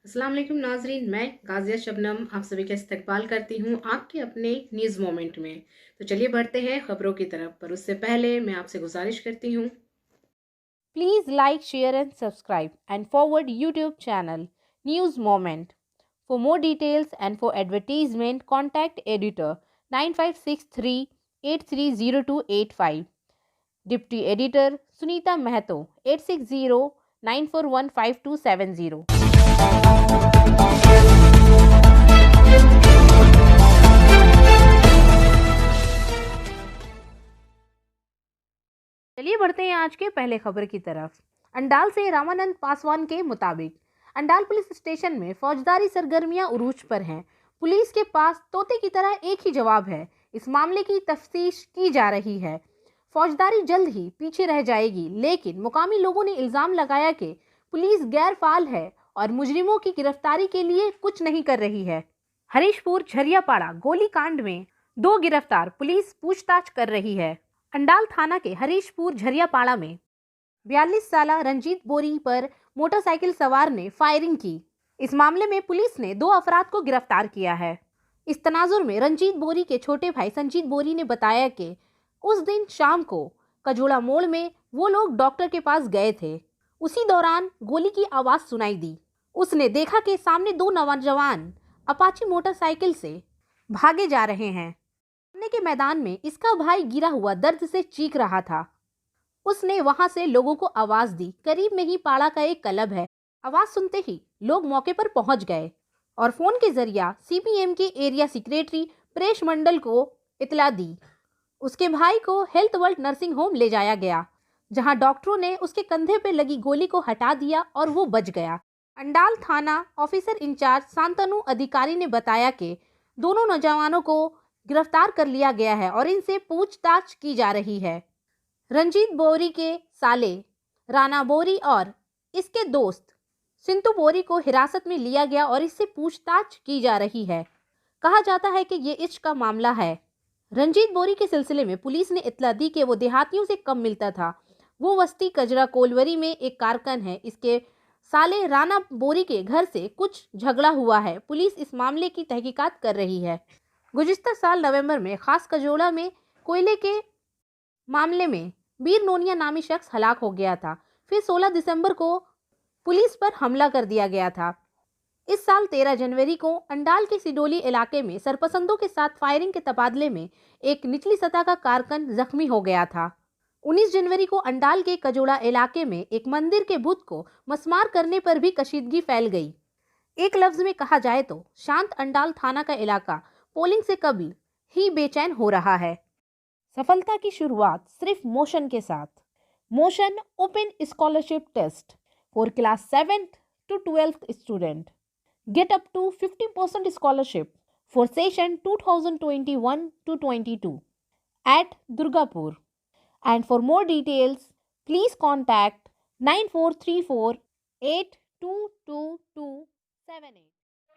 अस्सलाम वालेकुम नाजरीन, मैं गाजिया शबनम आप सभी का इस्तकबाल करती हूँ आपके अपने न्यूज़ मोमेंट में। तो चलिए बढ़ते हैं खबरों की तरफ, पर उससे पहले मैं आपसे गुजारिश करती हूँ, Please like, share and subscribe and forward YouTube channel News Moment. For more details and for advertisement, contact editor 9563830285. Deputy Editor Sunita Mahato 8609415270. चलिए बढ़ते हैं आज के पहले खबर की तरफ। अंडाल से रामानंद पासवान के मुताबिक अंडाल पुलिस स्टेशन में फौजदारी सरगर्मियां उरूज पर हैं। पुलिस के पास तोते की तरह एक ही जवाब है। इस मामले की तफ्तीश की जा रही है। फौजदारी जल्द ही पीछे रह जाएगी, लेकिन मुकामी लोगों ने इल्जाम लगाया कि पुलिस गैर फाल है और मुजरिमों की गिरफ्तारी के लिए कुछ नहीं कर रही है। हरीशपुर झरियापाड़ा गोलीकांड में 2 गिरफ्तार, पुलिस पूछताछ कर रही है। अंडाल थाना के हरीशपुर झरियापाड़ा में 42 साला रंजीत बोरी पर मोटरसाइकिल सवार ने फायरिंग की। इस मामले में पुलिस ने 2 अफराद को गिरफ्तार किया है। इस तनाजुर में रंजीत बोरी के छोटे भाई संजीत बोरी ने बताया कि उस दिन शाम को कजोड़ा मोड़ में वो लोग डॉक्टर के पास गए थे। उसी दौरान गोली की आवाज़ सुनाई दी। उसने देखा कि सामने 2 नौजवान अपाची मोटरसाइकिल से भागे जा रहे हैं। सामने के मैदान में इसका भाई गिरा हुआ दर्द से चीख रहा था। उसने वहां से लोगों को आवाज दी। करीब में ही पाड़ा का एक क्लब है। आवाज सुनते ही लोग मौके पर पहुंच गए और फोन के जरिए सीपीएम के एरिया सेक्रेटरी प्रेश मंडल को इतला दी। उसके भाई को हेल्थ वर्ल्ड नर्सिंग होम ले जाया गया, जहां डॉक्टरों ने उसके कंधे पर लगी गोली को हटा दिया और वो बच गया। अंडाल थाना ऑफिसर इंचार्ज शांतनु अधिकारी ने बताया कि दोनों नौजवानों को गिरफ्तार कर लिया गया है और इनसे पूछताछ की जा रही है। रंजीत बोरी के साले राणा बोरी और इसके दोस्त सिंतु बोरी को हिरासत में लिया गया और इससे पूछताछ की जा रही है। कहा जाता है कि ये इश्क का मामला है। रंजीत बोरी के सिलसिले में पुलिस ने इत्तला दी कि वो देहातियों से कम मिलता था। वो वस्ती कजरा कोलवरी में एक कारकन है। इसके साले राणा बोरी के घर से कुछ झगड़ा हुआ है। पुलिस इस मामले की तहकीकात कर रही है। गुज़िश्ता साल नवंबर में खास कजोड़ा में कोयले के मामले में बीर नोनिया नामी शख्स हलाक हो गया था। फिर 16 दिसंबर को पुलिस पर हमला कर दिया गया था। इस साल 13 जनवरी को अंडाल के सिडोली इलाके में सरपसंदों के साथ फायरिंग के तबादले में एक निचली सतह का कारकन जख्मी हो गया था। 19 जनवरी को अंडाल के कजोड़ा इलाके में एक मंदिर के बुत को मसमार करने पर भी कशीदगी फैल गई। एक लफ्ज में कहा जाए तो शांत अंडाल थाना का इलाका पोलिंग से कबल ही बेचैन हो रहा है। सफलता की शुरुआत सिर्फ मोशन के साथ। Motion open scholarship test for class 7th to 12th student. Get up to 50% scholarship for session 2021 to 22 at Durgapur. And for more details, please contact 9434822278।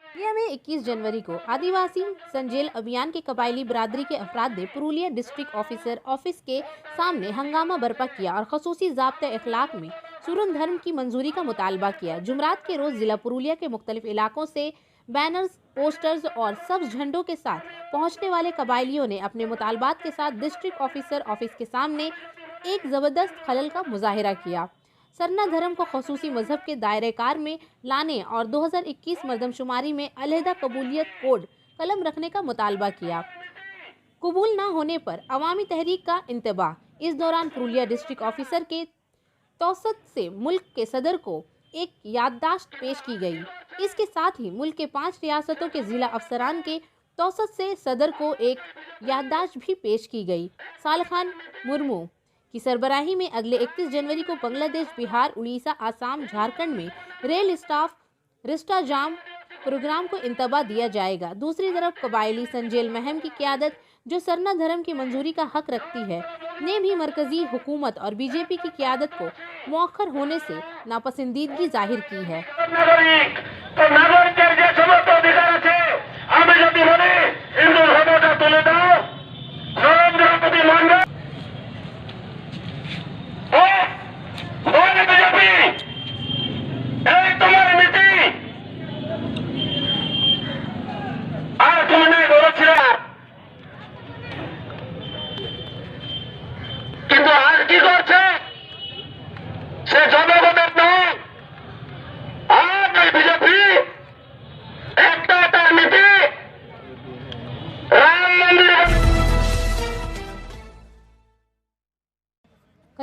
Purulia में 21 जनवरी को आदिवासी संजेल अभियान के कबायली बरादरी के अफराद ने पुरुलिया डिस्ट्रिक्ट ऑफिसर ऑफिस के सामने हंगामा बर्पा किया और खसूसी ज़ाब्ता इखलाक में सूरन धर्म की मंजूरी का मुतालबा किया। जुमरात के रोज जिला पुरुलिया के मुख्तलिफ इलाकों से बैनर्स, पोस्टर्स और सब्ज झंडों के साथ पहुंचने वाले कबायलियों ने अपने मुतालबात के साथ डिस्ट्रिक्ट ऑफिसर ऑफिस के सामने एक ज़बरदस्त खलल का मुजाहिरा किया। सरना धर्म को खसूसी मजहब के दायरे कार में लाने और 2021 मरदमशुमारी में अलहदा कबूलियत कोड कलम रखने का मुतालबा किया। कबूल न होने पर अवामी तहरीक का इंतबा। इस दौरान पुरुलिया डिस्ट्रिक्ट ऑफिसर के तौसत से मुल्क के सदर को एक याददाश्त पेश की गई। इसके साथ ही मुल्क के 5 रियासतों के जिला अफसरान के तौसत से सदर को एक याददाश्त भी पेश की गई। सालखान मुर्मू की सरबराही में अगले 31 जनवरी को बांग्लादेश, बिहार, उड़ीसा, आसाम, झारखंड में रेल स्टाफ रिस्टा जाम प्रोग्राम को इंतबा दिया जाएगा। दूसरी तरफ कबायली संजेल महम की क़यादत, जो सरना धर्म की मंजूरी का हक रखती है, ने भी मरकजी हुकूमत और बीजेपी की क़यादत को मौखर होने से नापसंदीदगी जाहिर की है।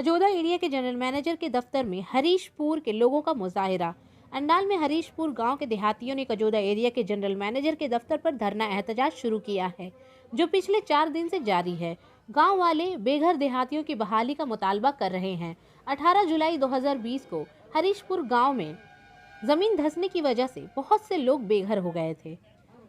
कजोदा एरिया के जनरल मैनेजर के दफ्तर में हरीशपुर के लोगों का मुजाहिरा। अंडाल में हरीशपुर गांव के देहातियों ने कजोदा एरिया के जनरल मैनेजर के दफ्तर पर धरना एहतजाज शुरू किया है, जो पिछले 4 दिन से जारी है। गांव वाले बेघर देहातियों की बहाली का मुतालबा कर रहे हैं। 18 जुलाई 2020 को हरीशपुर गांव में जमीन धंसने की वजह से बहुत से लोग बेघर हो गए थे,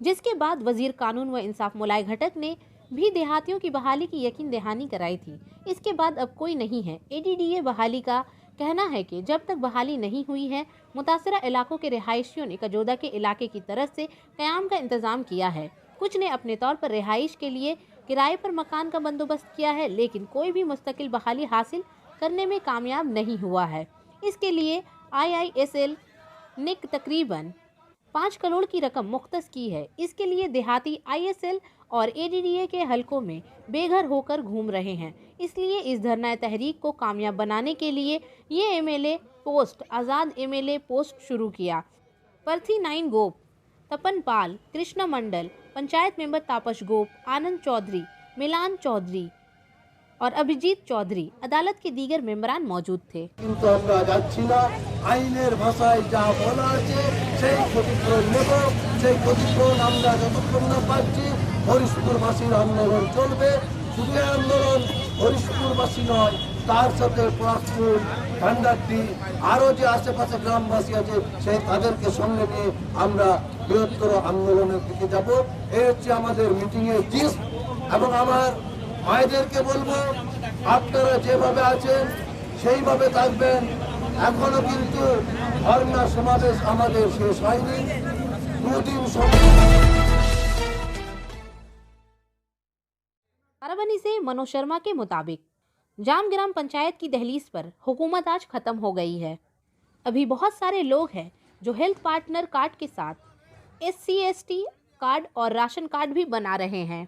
जिसके बाद वजीर कानून व इंसाफ मुलाय घटक ने भी देहातियों की बहाली की यकीन दहानी कराई थी। इसके बाद अब कोई नहीं है। एडीडीए बहाली का कहना है कि जब तक बहाली नहीं हुई है, मुतासरा इलाकों के रिहायशियों ने कजोदा के इलाके की तरफ से क़याम का इंतजाम किया है। कुछ ने अपने तौर पर रिहाइश के लिए किराए पर मकान का बंदोबस्त किया है, लेकिन कोई भी मुस्तकिल बहाली हासिल करने में कामयाब नहीं हुआ है। इसके लिए IISL ने तकरीबन 5 करोड़ की रकम मुख्तस की है। इसके लिए देहाती ISL और ADDA के हलकों में बेघर होकर घूम रहे हैं। इसलिए इस धरना तहरीक को कामयाब बनाने के लिए ये MLA पोस्ट आज़ाद MLA पोस्ट शुरू किया। पर्थी 9 गोप, तपन पाल, कृष्णा मंडल, पंचायत मेंबर तापस गोप, आनंद चौधरी, मिलान चौधरी और अभिजीत चौधरी अदालत के दीगर मेंबरान मौजूद थे। কিন্তু আমরা যাচ্ছি না, আইনের ভাষায় যা বলা আছে সেই ক্ষতিপূরণ নেব। সেই ক্ষতিপূরণ আমরা যতক্ষণ না পাচ্ছি হরিশপুরবাসীর আন্দোলন চলবে। শুধু এই আন্দোলন হরিশপুরবাসী নয়, তার সাথে পলাশপুর, ভান্ডারটি আরও যে আশেপাশে গ্রামবাসী আছে সেই তাদেরকে সঙ্গে নিয়ে আমরা বৃহত্তর আন্দোলনের দিকে যাব। এই হচ্ছে আমাদের মিটিংয়ের জিস্ট। এবং আমার মায়েদেরকে বলবো, আপনারা যেভাবে আছেন সেইভাবে থাকবেন। এখনো কিন্তু ধর্ণা সমাবেশ আমাদের শেষ হয়নি। 2 দিন बाराबनी से मनोज शर्मा के मुताबिक जाम ग्राम पंचायत की दहलीज पर हुकूमत आज खत्म हो गई है। अभी बहुत सारे लोग हैं जो हेल्थ पार्टनर कार्ड के साथ SC/ST कार्ड और राशन कार्ड भी बना रहे हैं।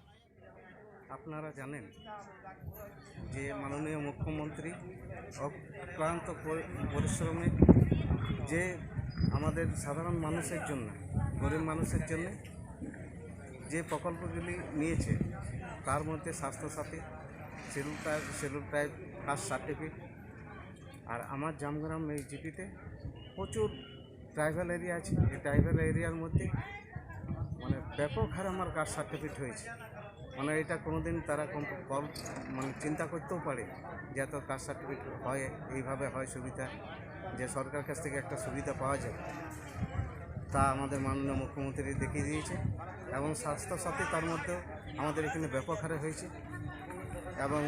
আপনারা জানেন যে মাননীয় মুখ্যমন্ত্রী অক্লান্ত পরিশ্রমে যে আমাদের সাধারণ মানুষের জন্য, গরিব মানুষের জন্য যে প্রকল্পগুলি নিয়েছে, তার মধ্যে Swasthyasathi, schedule tribe caste certificate, আর আমার জামগ্রাম এই জিপিতে প্রচুর ট্রাইবাল এরিয়া আছে। এই ট্রাইবাল এরিয়ার মধ্যে মানে ব্যাপক হারে আমার কাস্ট সার্টিফিকেট হয়েছে। মানে এটা কোনোদিন তারা মানে চিন্তা করতেও পারে যে এত কাস্ট সার্টিফিকেট হয়, এইভাবে হয় সুবিধা, যে সরকার কাছ থেকে একটা সুবিধা পাওয়া যায়, তা আমাদের মাননীয় মুখ্যমন্ত্রী দেখিয়ে দিয়েছে। এবং স্বাস্থ্যসাথী তার মধ্যেও আমাদের এখানে ব্যাপক হারে হয়েছে। এবং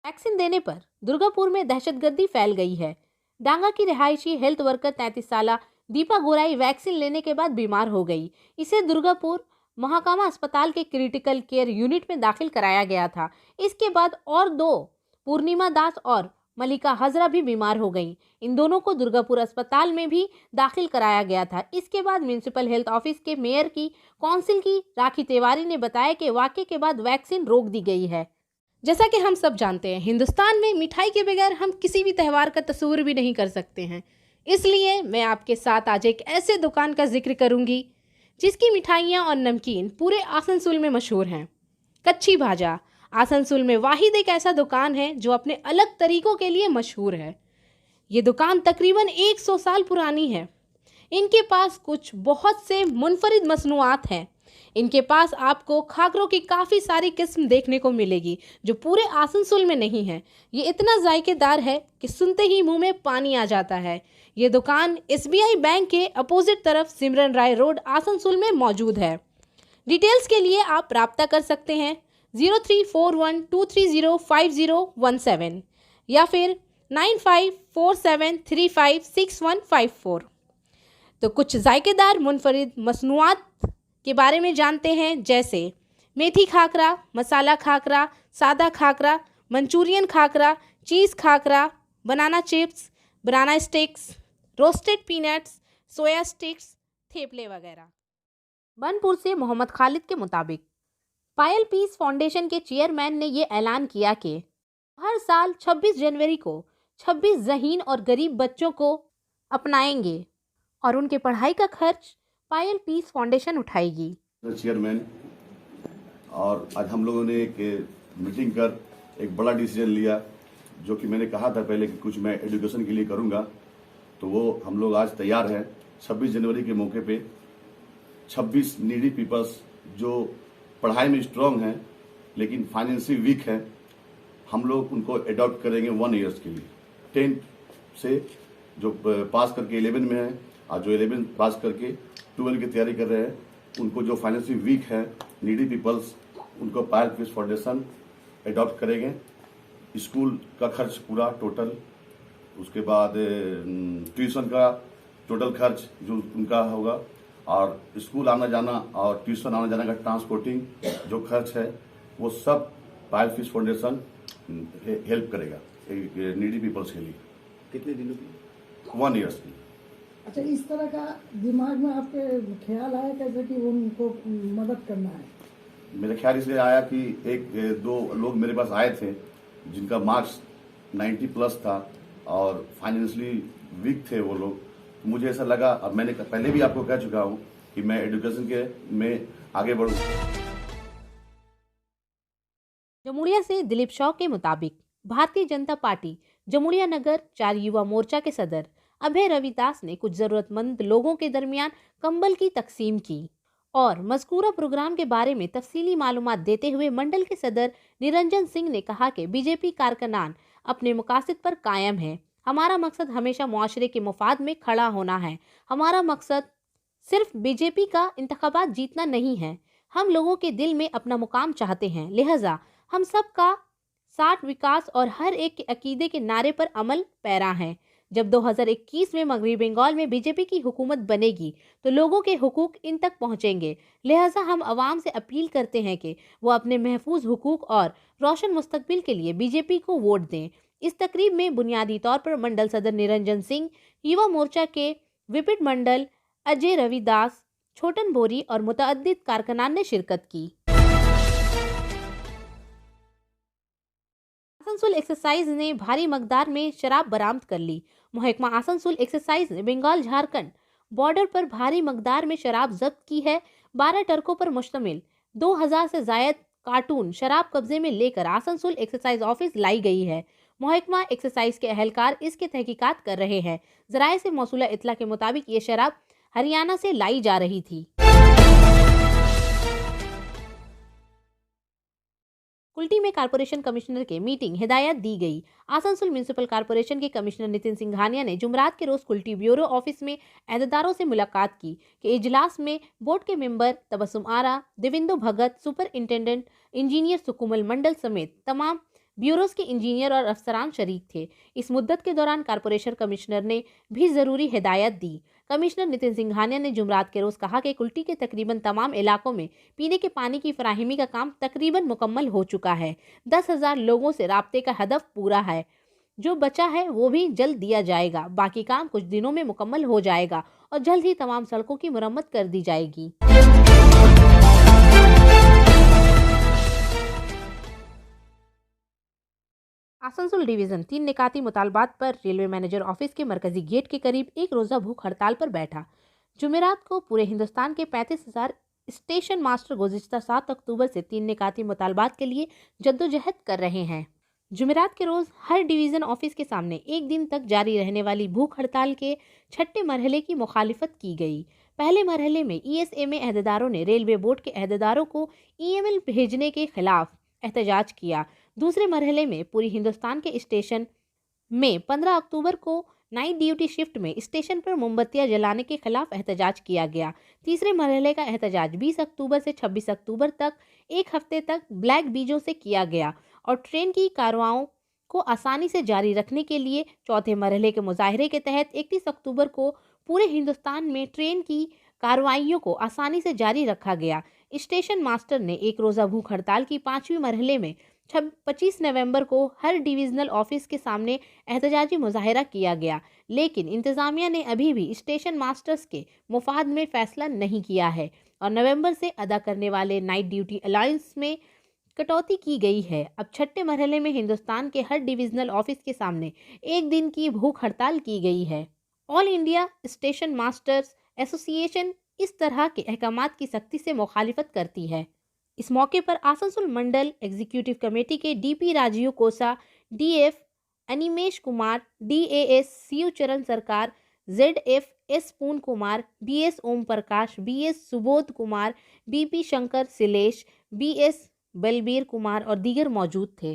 वैक्सीन देने पर दुर्गापुर में दहशतगर्दी फैल गई है। डांगा की रिहायशी हेल्थ वर्कर 33 साल दीपा गोराई वैक्सीन लेने के बाद बीमार हो गई। इसे दुर्गापुर महाकामा अस्पताल के क्रिटिकल केयर यूनिट में दाखिल कराया गया था। इसके बाद और 2 पूर्णिमा दास और मलिका हजरा भी बीमार हो गई। इन दोनों को दुर्गापुर अस्पताल में भी दाखिल कराया गया था। इसके बाद म्यूनिसिपल हेल्थ ऑफिस के मेयर की काउंसिल की राखी तिवारी ने बताया कि वाक़े के बाद वैक्सीन रोक दी गई है। जैसा कि हम सब जानते हैं, हिंदुस्तान में मिठाई के बगैर हम किसी भी त्यौहार का तस्वुर भी नहीं कर सकते हैं। इसलिए मैं आपके साथ आज एक ऐसे दुकान का जिक्र करूंगी जिसकी मिठाइयाँ और नमकीन पूरे आसनसोल में मशहूर हैं। कच्ची भाजा आसनसोल में वाहिद एक ऐसा दुकान है जो अपने अलग तरीक़ों के लिए मशहूर है। ये दुकान तकरीबन 100 साल पुरानी है। इनके पास कुछ बहुत से मुनफरिद मसनूआत हैं। इनके पास आपको खाकरों की काफ़ी सारी किस्म देखने को मिलेगी जो पूरे आसनसोल में नहीं है। ये इतना जायकेदार है कि सुनते ही मुंह में पानी आ जाता है। ये दुकान SBI बैंक के अपोजिट तरफ सिमरन राय रोड आसनसोल में मौजूद है। डिटेल्स के लिए आप रब्ता कर सकते हैं 0341230517 या फिर 9547356154। तो कुछ जायकेदार मुनफरिद मसनूआत के बारे में जानते हैं, जैसे मेथी खाकरा, मसाला खाकरा, सादा खाकरा, मंचूरियन खाकरा, चीज़ खाकरा, बनाना चिप्स, बनाना स्टिक्स, रोस्टेड पीनट्स, सोया स्टिक्स, थेपले वगैरह। बनपुर से मोहम्मद खालिद के मुताबिक पायल पीस फाउंडेशन के चेयरमैन ने ये ऐलान किया कि हर साल 26 जनवरी को 26 ज़हीन और गरीब बच्चों को अपनाएंगे और उनके पढ़ाई का खर्च पायल पीस फाउंडेशन उठाएगी। चेयरमैन और आज हम लोगों ने एक मीटिंग कर एक बड़ा डिसीजन लिया, जो कि मैंने कहा था पहले कि कुछ मैं एजुकेशन के लिए करूंगा, तो वो हम लोग आज तैयार हैं। 26 जनवरी के मौके पे 26 नीडी पीपल्स जो पढ़ाई में स्ट्रांग हैं लेकिन फाइनेंशियली वीक हैं, हम लोग उनको अडॉप्ट करेंगे 1 ईयर्स के लिए। 10 से जो पास करके 11 में है और जो 11 पास करके 12 की तैयारी कर रहे हैं, उनको जो फाइनेंशियली वीक है नीडी पीपल्स, उनको पायल पीस फाउंडेशन अडॉप्ट करेंगे। स्कूल का खर्च पूरा टोटल, उसके बाद ट्यूशन का टोटल खर्च जो उनका होगा, और स्कूल आना जाना और ट्यूशन आना जाना का ट्रांसपोर्टिंग जो खर्च है वो सब पायल पीस फाउंडेशन हेल्प करेगा नीडी पीपल्स के लिए। कितने दिनों की? 1 ईयर्स की। अच्छा, इस तरह का दिमाग में आपके ख्याल आया कैसे कि उनको मदद करना है? मेरा ख्याल इसलिए आया कि एक दो लोग मेरे पास आए थे जिनका मार्क्स 90 प्लस था और फाइनेंशियली वीक थे वो लोग। मुझे ऐसा लगा, अब मैंने पहले भी आपको कह चुका हूँ कि मैं एजुकेशन के में आगे बढ़ूँ। जमुड़िया से दिलीप शॉ के मुताबिक भारतीय जनता पार्टी जमुड़िया नगर 4 युवा मोर्चा के सदर अभय रविदास ने कुछ जरूरतमंद लोगों के दरमियान कंबल की तकसीम की और मज़कूरा प्रोग्राम के बारे में तफसीली मालूमात देते हुए मंडल के सदर निरंजन सिंह ने कहा कि बीजेपी कारकुनान अपने मकासद पर कायम है। हमारा मकसद हमेशा मुआशरे के मुफाद में खड़ा होना है। हमारा मकसद सिर्फ बीजेपी का इंतखाबात जीतना नहीं है, हम लोगों के दिल में अपना मुकाम चाहते हैं। लिहाजा हम सब का साठ विकास और हर एक के अकीदे के नारे पर अमल पैरा हैं। जब 2021 में मगरबी बंगाल में बीजेपी की हुकूमत बनेगी तो लोगों के हुकूक इन तक पहुंचेंगे। लिहाजा हम आवाम से अपील करते हैं कि वो अपने महफूज हुकूक और रोशन मुस्तकबिल के लिए बीजेपी को वोट दें। इस तकरीब में बुनियादी तौर पर मंडल सदर निरंजन सिंह, युवा मोर्चा के विपिट मंडल अजय रविदास, छोटन बोरी और मुतअद्दिद कारकुनान ने शिरकत की। आसनसोल एक्सरसाइज ने भारी मकदार में शराब बरामद कर ली। महकमा आसनसोल एक्सरसाइज ने बंगाल झारखंड बॉर्डर पर भारी मकदार में शराब जब्त की है। 12 ट्रकों पर मुश्तमिल 2000 से जायद कार्टून शराब कब्जे में लेकर आसनसोल एक्सरसाइज ऑफिस लाई गई है। महकमा एक्सरसाइज के अहलकार इसके तहकीकात कर रहे हैं। जराये से मौसूला इतला के मुताबिक ये शराब हरियाणा से लाई जा रही थी। कुल्टी में कारपोरेशन कमिश्नर के मीटिंग हिदायत दी गई। आसनसोल म्यूनिसिपल कारपोरेशन के कमिश्नर नितिन सिंघानिया ने जुमरात के रोज कुल्टी ब्यूरो ऑफिस में अहदेदारों से मुलाकात की कि इजलास में बोर्ड के मेंबर तबस्सुम आरा, देविंदु भगत, सुपरिंटेंडेंट इंजीनियर सुकुमल मंडल समेत तमाम ब्यूरोज के इंजीनियर और अफसरान शरीक थे। इस मुद्दत के दौरान कारपोरेशन कमिश्नर ने भी ज़रूरी हिदायत दी। कमिश्नर नितिन सिंघानिया ने जुमरात के रोज़ कहा कि कुल्टी के तकरीबन तमाम इलाकों में पीने के पानी की फराहमी का काम तकरीबन मुकम्मल हो चुका है। 10,000 लोगों से राब्ते का हदफ पूरा है। जो बचा है वो भी जल्द दिया जाएगा। बाकी काम कुछ दिनों में मुकम्मल हो जाएगा और जल्द ही तमाम सड़कों की मुरम्मत कर दी जाएगी। आसनसोल डिवीज़न 3 निकाती मुतालबात पर रेलवे मैनेजर ऑफिस के मरकजी गेट के करीब एक रोज़ा भूख हड़ताल पर बैठा। जुमेरात को पूरे हिंदुस्तान के 35,000 स्टेशन मास्टर गुज़िश्ता 7 अक्टूबर से 3 निकाती मुतालबात के लिए जद्दोजहद कर रहे हैं। जुमेरात के रोज़ हर डिवीज़न ऑफिस के सामने एक दिन तक जारी रहने वाली भूख हड़ताल के छठे मरहले की मुखालिफत की गई। पहले मरहले में ESA में अहदेदारों ने रेलवे बोर्ड के अहदेदारों को ईमेल भेजने के खिलाफ एहतजाज किया। दूसरे मरहले में पूरी हिंदुस्तान के स्टेशन में 15 अक्टूबर को नाइट ड्यूटी शिफ्ट में स्टेशन पर मोमबत्तियां जलाने के खिलाफ एहतजाज किया गया। तीसरे मरहले का एहतजाज 20 अक्टूबर से 26 अक्टूबर तक एक हफ्ते तक ब्लैक बीजों से किया गया और ट्रेन की कारवाओं को आसानी से जारी रखने के लिए चौथे मरहले के मुजाहरे के तहत 31 अक्टूबर को पूरे हिंदुस्तान में ट्रेन की कार्रवाइयों को आसानी से जारी रखा गया। स्टेशन मास्टर ने एक रोज़ा भूख हड़ताल की 5वीं मरहले में 25 नवंबर को हर डिविजनल ऑफिस के सामने एहतजाजी मुजाहरा किया गया, लेकिन इंतज़ामिया ने अभी भी स्टेशन मास्टर्स के मुफाद में फ़ैसला नहीं किया है और नवंबर से अदा करने वाले नाइट ड्यूटी अलाउंस में कटौती की गई है। अब छठे मरहले में हिंदुस्तान के हर डिविजनल ऑफिस के सामने एक दिन की भूख हड़ताल की गई है। All India station masters association इस तरह के अहकामात की सख्ती से मुखालिफत करती है। इस मौके पर आसनसोल मंडल एग्जीक्यूटिव कमेटी के DP Rajeev Kosa, DF Animesh Kumar, DAS Shiv Charan Sarkar, ZF S Poon Kumar, BS Om Prakash, BS Subodh Kumar, BP Shankar Silesh, BS Balbir Kumar और दीगर मौजूद थे।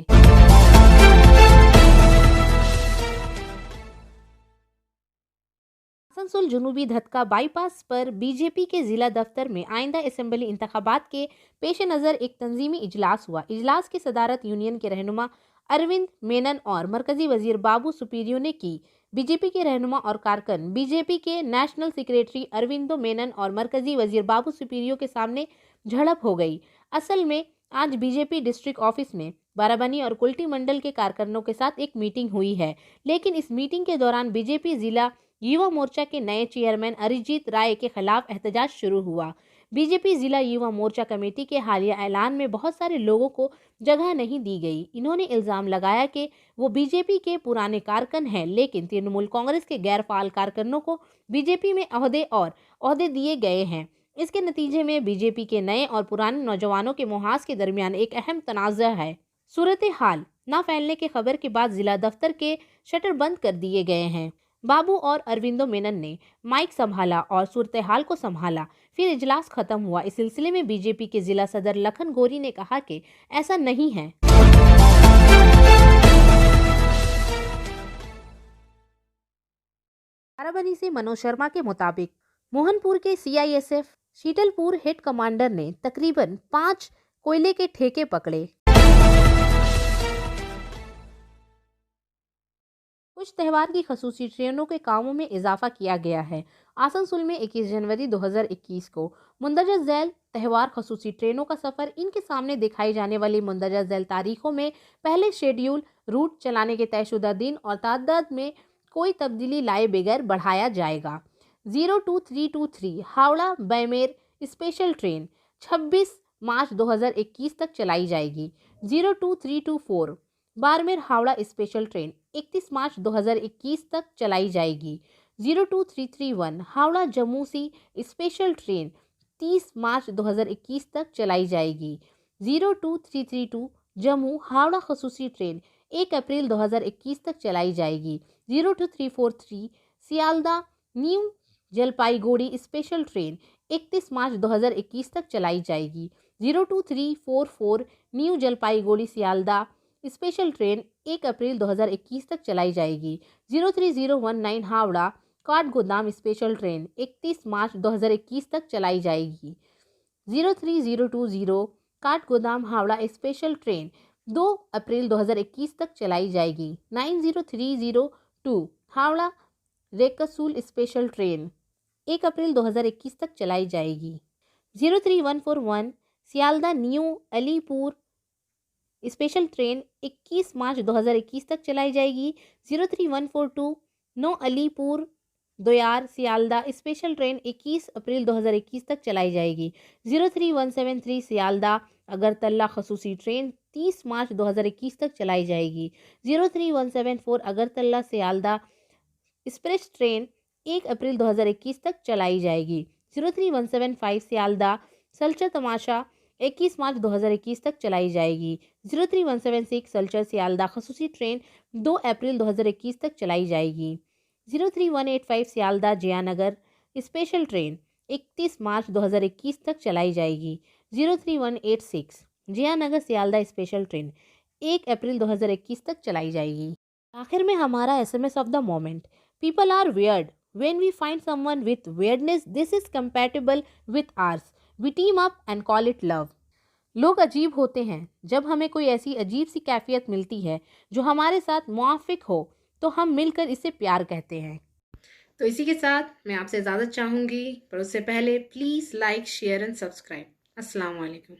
आसनसोल जुनूबी धतका बाईपास पर बीजेपी के जिला दफ्तर में आइंदा असेंबली इंतखाबात के पेश नज़र एक तंजीमी इजलास हुआ। इजलास की सदारत यूनियन के रहनुमा अरविंद मेनन और मरकजी वजीर बाबू सुपीरियो ने की। बीजेपी के रहनुमा और कारकन बीजेपी के नेशनल सेक्रेटरी अरविंदो मेनन और मरकजी वजीर बाबू सुपीरियो के सामने झड़प हो गई। असल में आज बीजेपी डिस्ट्रिक्ट ऑफिस में बाराबनी और कुल्टी मंडल के कारकर्नों के साथ एक मीटिंग हुई है, लेकिन इस मीटिंग के दौरान बीजेपी जिला युवा मोर्चा के नए चेयरमैन अरिजीत राय के खिलाफ एहतजाज शुरू हुआ। बीजेपी जिला युवा मोर्चा कमेटी के हालिया ऐलान में बहुत सारे लोगों को जगह नहीं दी गई। इन्होंने इल्जाम लगाया कि वो बीजेपी के पुराने कारकन हैं, लेकिन तृणमूल कांग्रेस के गैर फाल कारकनों को बीजेपी में ओहदे दिए गए हैं। इसके नतीजे में बीजेपी के नए और पुराने नौजवानों के मुहाज के दरमियान एक अहम तनाज़ा है। सूरत हाल न फैलने की खबर के बाद जिला दफ्तर के शटर बंद कर दिए गए हैं। बाबू और अरविंदो मेनन ने माइक संभाला और सूरत हाल को संभाला। फिर इजलास खत्म हुआ। इस सिलसिले में बीजेपी के जिला सदर लखन गोरी ने कहा कि ऐसा नहीं है। बाराबनी से मनोज शर्मा के मुताबिक मोहनपुर के सीआईएसएफ शीतलपुर हेड कमांडर ने तकरीबन 5 कोयले के ठेके पकड़े। कुछ त्यौहार की खसूसी ट्रेनों के कामों में इजाफा किया गया है। आसनसोल में 21 जनवरी 2021 को मुंदरजा झैल त्यौहार खसूसी ट्रेनों का सफर इनके सामने दिखाई जाने वाली मुंदरजा झैल तारीखों में पहले शेड्यूल रूट चलाने के तयशुदा दिन और तादाद में कोई तब्दीली लाए बगैर बढ़ाया जाएगा। 02323 हावड़ा बैमेर स्पेशल ट्रेन 26 मार्च 2021 तक चलाई जाएगी। 02324 बारमेर हावड़ा स्पेशल ट्रेन 31 मार्च 2021 तक चलाई जाएगी। 02331 हावड़ा जम्मू सी स्पेशल ट्रेन 30 मार्च 2021 तक चलाई जाएगी। 02332 जम्मू हावड़ा खसूसी ट्रेन 1 अप्रैल 2021 तक चलाई जाएगी। 02343 Sealdah new Jalpaiguri special train 31 मार्च 2021 तक चलाई जाएगी। 02344 new Jalpaiguri Sealdah special train 1 अप्रैल 2021 तक चलाई जाएगी। 03019 हावड़ा काठगोदाम स्पेशल ट्रेन 31 मार्च 2021 तक चलाई जाएगी। 03020 काठगोदाम हावड़ा स्पेशल ट्रेन 2 अप्रैल 2021 तक चलाई जाएगी। 90302 हावड़ा रेकसूल स्पेशल ट्रेन 1 अप्रैल 2021 तक चलाई जाएगी। 03141 Sealdah new Alipur special train 21 मार्च 2021 तक चलाई जाएगी। 03142 नौ अलीपुर दोयार सियालदा स्पेशल ट्रेन 21 अप्रैल 2021 तक चलाई जाएगी। 03173 सियालदा अगरतला खसूसी ट्रेन 30 मार्च 2021 तक चलाई जाएगी। 03174 अगरतला सियालदा एक्सप्रेस ट्रेन 1 अप्रैल 2021 तक चलाई जाएगी। 03175 सियालदा सलचर तमाशा 21 मार्च 2021 तक चलाई जाएगी। 03176 सलचर सियालदा खसूसी ट्रेन 2 अप्रैल 2021 तक चलाई जाएगी। 03185 सियालदा जयानगर स्पेशल ट्रेन 31 मार्च 2021 तक चलाई जाएगी। 03186 जयानगर सियालदा स्पेशल ट्रेन 1 अप्रैल 2021 तक चलाई जाएगी। आखिर में हमारा SMS of the moment. People are weird when we find someone with weirdness this is compatible with ours we team up and call it love. लोग अजीब होते हैं। जब हमें कोई ऐसी अजीब सी कैफियत मिलती है जो हमारे साथ मुआफिक हो तो हम मिलकर इसे प्यार कहते हैं। तो इसी के साथ मैं आपसे इजाज़त चाहूँगी, पर उससे पहले please like, share and subscribe. अस्सलाम वालेकुम।